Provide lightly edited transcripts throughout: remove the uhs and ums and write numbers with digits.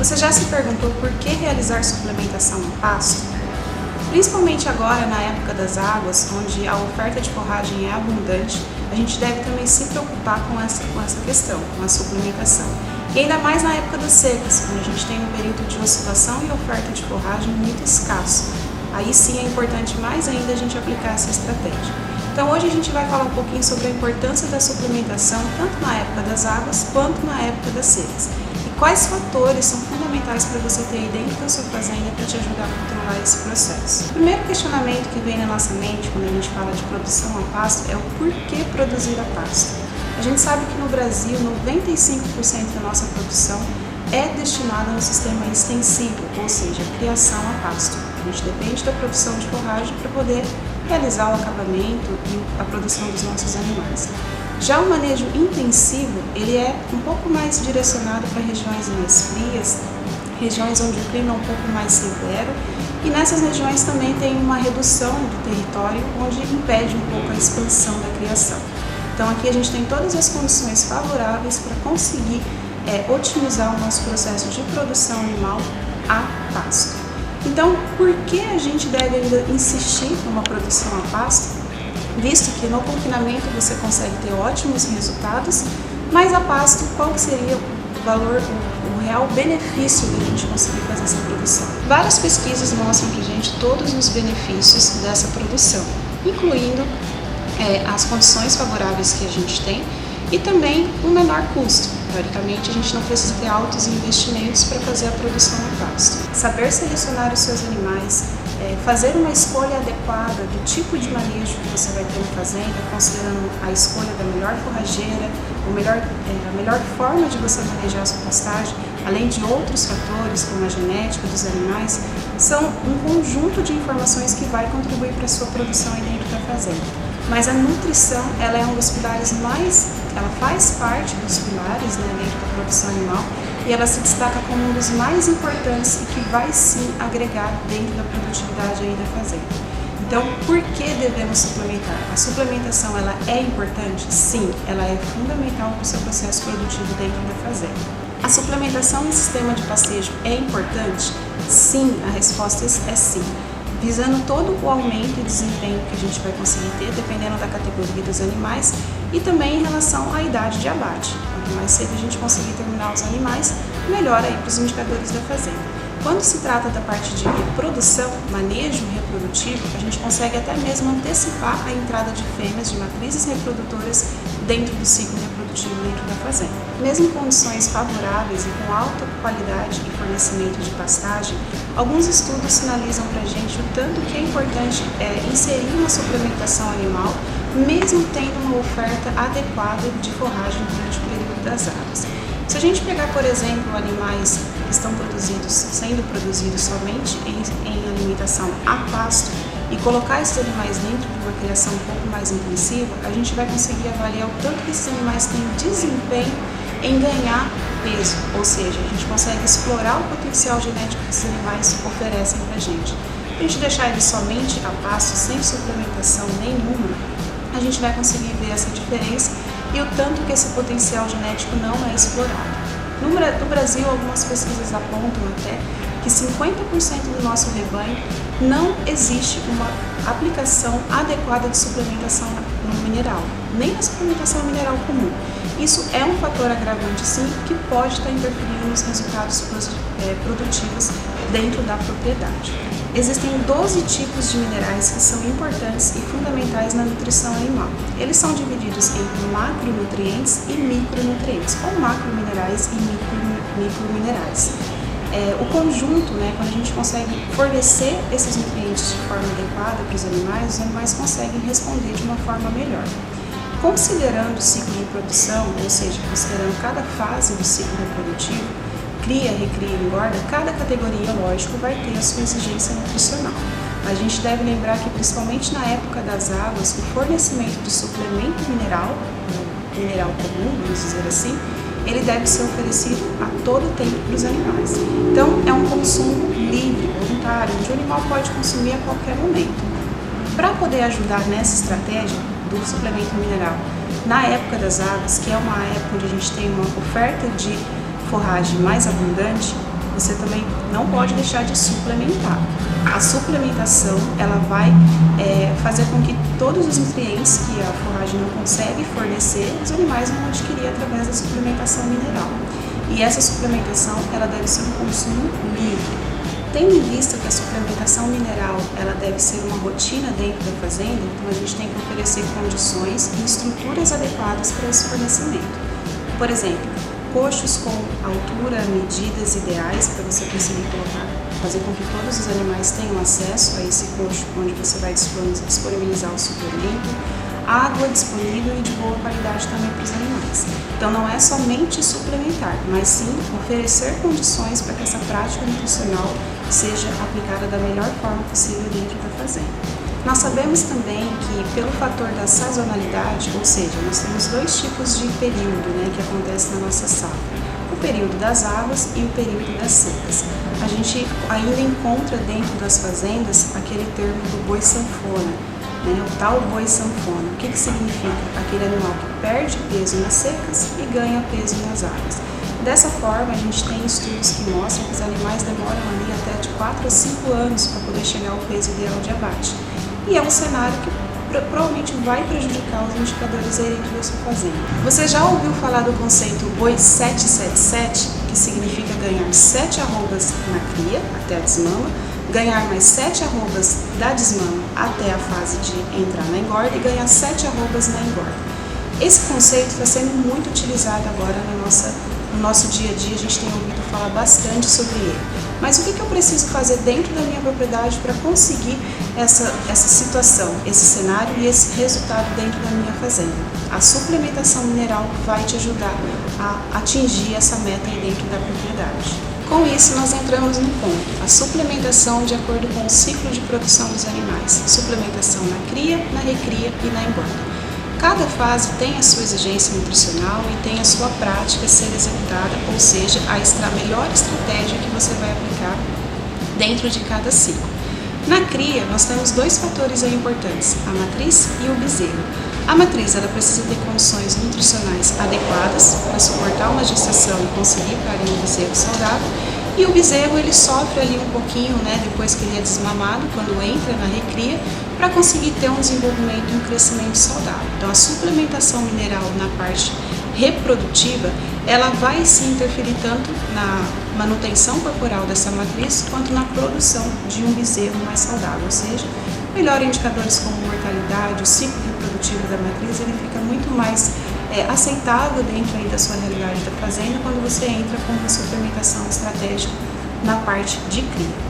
Você já se perguntou por que realizar suplementação a pasto? Principalmente agora, na época das águas, onde a oferta de forragem é abundante, a gente deve também se preocupar com essa questão, com a suplementação. E ainda mais na época das secas, quando a gente tem um período de oscilação e oferta de forragem muito escasso. Aí sim é importante mais ainda a gente aplicar essa estratégia. Então hoje a gente vai falar um pouquinho sobre a importância da suplementação, tanto na época das águas quanto na época das secas. E quais fatores são fundamentais para você ter aí dentro da sua fazenda para te ajudar a controlar esse processo. O primeiro questionamento que vem na nossa mente quando a gente fala de produção a pasto é o porquê produzir a pasto. A gente sabe que no Brasil 95% da nossa produção é destinada ao sistema extensivo, ou seja, a criação a pasto. A gente depende da produção de forragem para poder realizar o acabamento e a produção dos nossos animais. Já o manejo intensivo, ele é um pouco mais direcionado para regiões mais frias, regiões onde o clima é um pouco mais severo, e nessas regiões também tem uma redução do território, onde impede um pouco a expansão da criação. Então aqui a gente tem todas as condições favoráveis para conseguir otimizar o nosso processo de produção animal a pasto. Então, por que a gente deve ainda insistir numa produção a pasto, visto que no confinamento você consegue ter ótimos resultados, mas a pasto, qual que seria o valor, o real benefício de a gente conseguir fazer essa produção? Várias pesquisas mostram para a gente todos os benefícios dessa produção, incluindo as condições favoráveis que a gente tem e também o menor custo. Teoricamente, a gente não precisa ter altos investimentos para fazer a produção a pasto. Saber selecionar os seus animais, fazer uma escolha adequada do tipo de manejo que você vai ter na fazenda, considerando a escolha da melhor forrageira, a melhor forma de você manejar a sua pastagem, além de outros fatores como a genética dos animais, são um conjunto de informações que vai contribuir para a sua produção aí dentro da fazenda. Mas a nutrição, ela é um dos pilares ela faz parte dos pilares dentro da produção animal e ela se destaca como um dos mais importantes e que vai sim agregar dentro da produtividade aí da fazenda. Então, por que devemos suplementar? A suplementação, ela é importante? Sim, ela é fundamental para o seu processo produtivo dentro da fazenda. A suplementação no sistema de pastejo é importante? Sim, a resposta é sim. Visando todo o aumento e desempenho que a gente vai conseguir ter, dependendo da categoria dos animais, e também em relação à idade de abate. Quanto mais cedo a gente conseguir terminar os animais, melhor aí para os indicadores da fazenda. Quando se trata da parte de reprodução, manejo reprodutivo, a gente consegue até mesmo antecipar a entrada de fêmeas de matrizes reprodutoras dentro do ciclo reprodutivo dentro da fazenda. Mesmo em condições favoráveis e com alta qualidade e fornecimento de pastagem, alguns estudos sinalizam para a gente o tanto que é importante inserir uma suplementação animal, mesmo tendo uma oferta adequada de forragem durante o período das águas. Se a gente pegar, por exemplo, animais que estão sendo produzidos somente em alimentação a pasto e colocar esses animais dentro de uma criação um pouco mais intensiva, a gente vai conseguir avaliar o tanto que esses animais têm desempenho em ganhar peso, ou seja, a gente consegue explorar o potencial genético que esses animais oferecem para a gente. Se a gente deixar eles somente a pasto, sem suplementação nenhuma, a gente vai conseguir ver essa diferença e o tanto que esse potencial genético não é explorado. No Brasil, algumas pesquisas apontam até que 50% do nosso rebanho não existe uma aplicação adequada de suplementação no mineral, nem na suplementação mineral comum. Isso é um fator agravante, sim, que pode estar interferindo nos resultados produtivos dentro da propriedade. Existem 12 tipos de minerais que são importantes e fundamentais na nutrição animal. Eles são divididos em macronutrientes e micronutrientes, ou macrominerais e microminerais. O conjunto, quando a gente consegue fornecer esses nutrientes de forma adequada para os animais conseguem responder de uma forma melhor. Considerando o ciclo de produção, ou seja, considerando cada fase do ciclo reprodutivo, cria, recria e engorda, cada categoria, lógico, vai ter a sua exigência nutricional. Mas a gente deve lembrar que, principalmente na época das águas, o fornecimento de suplemento mineral comum, vamos dizer assim, ele deve ser oferecido a todo tempo para os animais. Então, é um consumo livre, voluntário, onde o animal pode consumir a qualquer momento. Para poder ajudar nessa estratégia do suplemento mineral, na época das águas, que é uma época onde a gente tem uma oferta de forragem mais abundante, você também não pode deixar de suplementar. A suplementação, ela vai fazer com que todos os nutrientes que a forragem não consegue fornecer, os animais vão adquirir através da suplementação mineral. E essa suplementação, ela deve ser um consumo livre. Tendo em vista que a suplementação mineral, ela deve ser uma rotina dentro da fazenda, então a gente tem que oferecer condições e estruturas adequadas para esse fornecimento. Por exemplo, coxos com altura, medidas ideais para você conseguir fazer com que todos os animais tenham acesso a esse coxo onde você vai disponibilizar o suplemento, água disponível e de boa qualidade também para os animais. Então não é somente suplementar, mas sim oferecer condições para que essa prática nutricional seja aplicada da melhor forma possível dentro da fazenda. Nós sabemos também que pelo fator da sazonalidade, ou seja, nós temos dois tipos de período que acontece na nossa safra. O período das águas e o período das secas. A gente ainda encontra dentro das fazendas aquele termo do boi sanfona, o tal boi sanfona. O que significa? Aquele animal que perde peso nas secas e ganha peso nas águas. Dessa forma, a gente tem estudos que mostram que os animais demoram ali até de 4 a 5 anos para poder chegar ao peso ideal de abate. E é um cenário que provavelmente vai prejudicar os indicadores aí dentro da sua fazenda. Você já ouviu falar do conceito boi 777, que significa ganhar 7 arrobas na cria, até a desmama, ganhar mais 7 arrobas da desmama até a fase de entrar na engorda e ganhar 7 arrobas na engorda. Esse conceito está sendo muito utilizado agora no nosso dia a dia, a gente tem ouvido falar bastante sobre ele. Mas o que eu preciso fazer dentro da minha propriedade para conseguir essa situação, esse cenário e esse resultado dentro da minha fazenda? A suplementação mineral vai te ajudar a atingir essa meta aí dentro da propriedade. Com isso, nós entramos no ponto, a suplementação de acordo com o ciclo de produção dos animais. Suplementação na cria, na recria e na engorda. Cada fase tem a sua exigência nutricional e tem a sua prática a ser executada, ou seja, a melhor estratégia que você vai aplicar dentro de cada ciclo. Na cria, nós temos dois fatores aí importantes, a matriz e o bezerro. A matriz ela precisa ter condições nutricionais adequadas para suportar uma gestação e conseguir parir um bezerro saudável. E o bezerro ele sofre ali um pouquinho, depois que ele é desmamado, quando entra na recria, para conseguir ter um desenvolvimento e um crescimento saudável. Então a suplementação mineral na parte reprodutiva, ela vai se interferir tanto na manutenção corporal dessa matriz, quanto na produção de um bezerro mais saudável, ou seja, melhor indicadores como mortalidade, o ciclo reprodutivo da matriz, ele fica muito mais aceitável dentro aí da sua realidade da fazenda quando você entra com uma suplementação estratégica na parte de cria.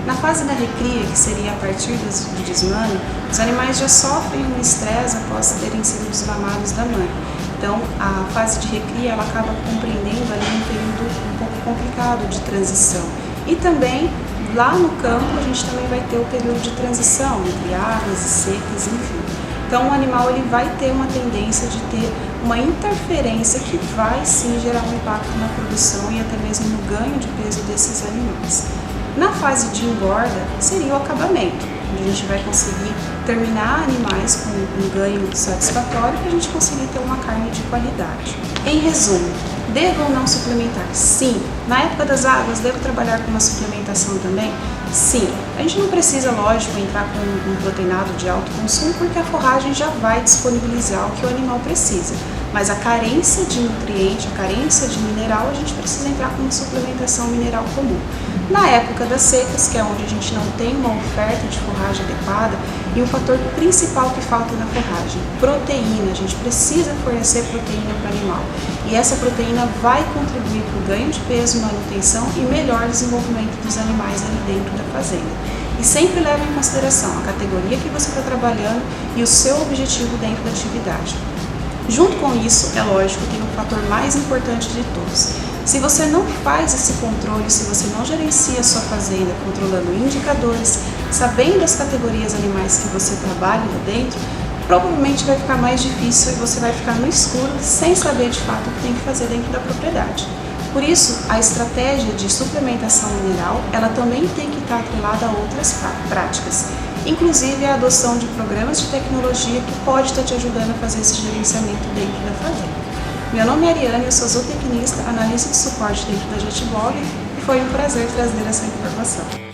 Na fase da recria, que seria a partir do desmame, os animais já sofrem um estresse após terem sido desmamados da mãe. Então, a fase de recria ela acaba compreendendo ali um período um pouco complicado de transição. E também, lá no campo, a gente também vai ter o período de transição entre águas e secas, enfim. Então, o animal ele vai ter uma tendência de ter uma interferência que vai sim gerar um impacto na produção e até mesmo no ganho de peso desses animais. Na fase de engorda, seria o acabamento, onde a gente vai conseguir terminar animais com um ganho satisfatório para a gente conseguir ter uma carne de qualidade. Em resumo, devo ou não suplementar? Sim. Na época das águas, devo trabalhar com uma suplementação também? Sim. A gente não precisa, lógico, entrar com um proteinado de alto consumo, porque a forragem já vai disponibilizar o que o animal precisa. Mas a carência de nutriente, a carência de mineral, a gente precisa entrar com uma suplementação mineral comum. Na época das secas, que é onde a gente não tem uma oferta de forragem adequada, e o fator principal que falta na forragem, proteína. A gente precisa fornecer proteína para o animal. E essa proteína vai contribuir para o ganho de peso, manutenção e melhor desenvolvimento dos animais ali dentro da fazenda. E sempre leve em consideração a categoria que você está trabalhando e o seu objetivo dentro da atividade. Junto com isso, é lógico, tem um fator mais importante de todos. Se você não faz esse controle, se você não gerencia a sua fazenda controlando indicadores, sabendo as categorias animais que você trabalha lá dentro, provavelmente vai ficar mais difícil e você vai ficar no escuro sem saber de fato o que tem que fazer dentro da propriedade. Por isso, a estratégia de suplementação mineral, ela também tem que estar atrelada a outras práticas, inclusive a adoção de programas de tecnologia que pode estar te ajudando a fazer esse gerenciamento dentro da fazenda. Meu nome é Ariane, eu sou zootecnista, analista de suporte dentro da JetBlog e Foi um prazer trazer essa informação.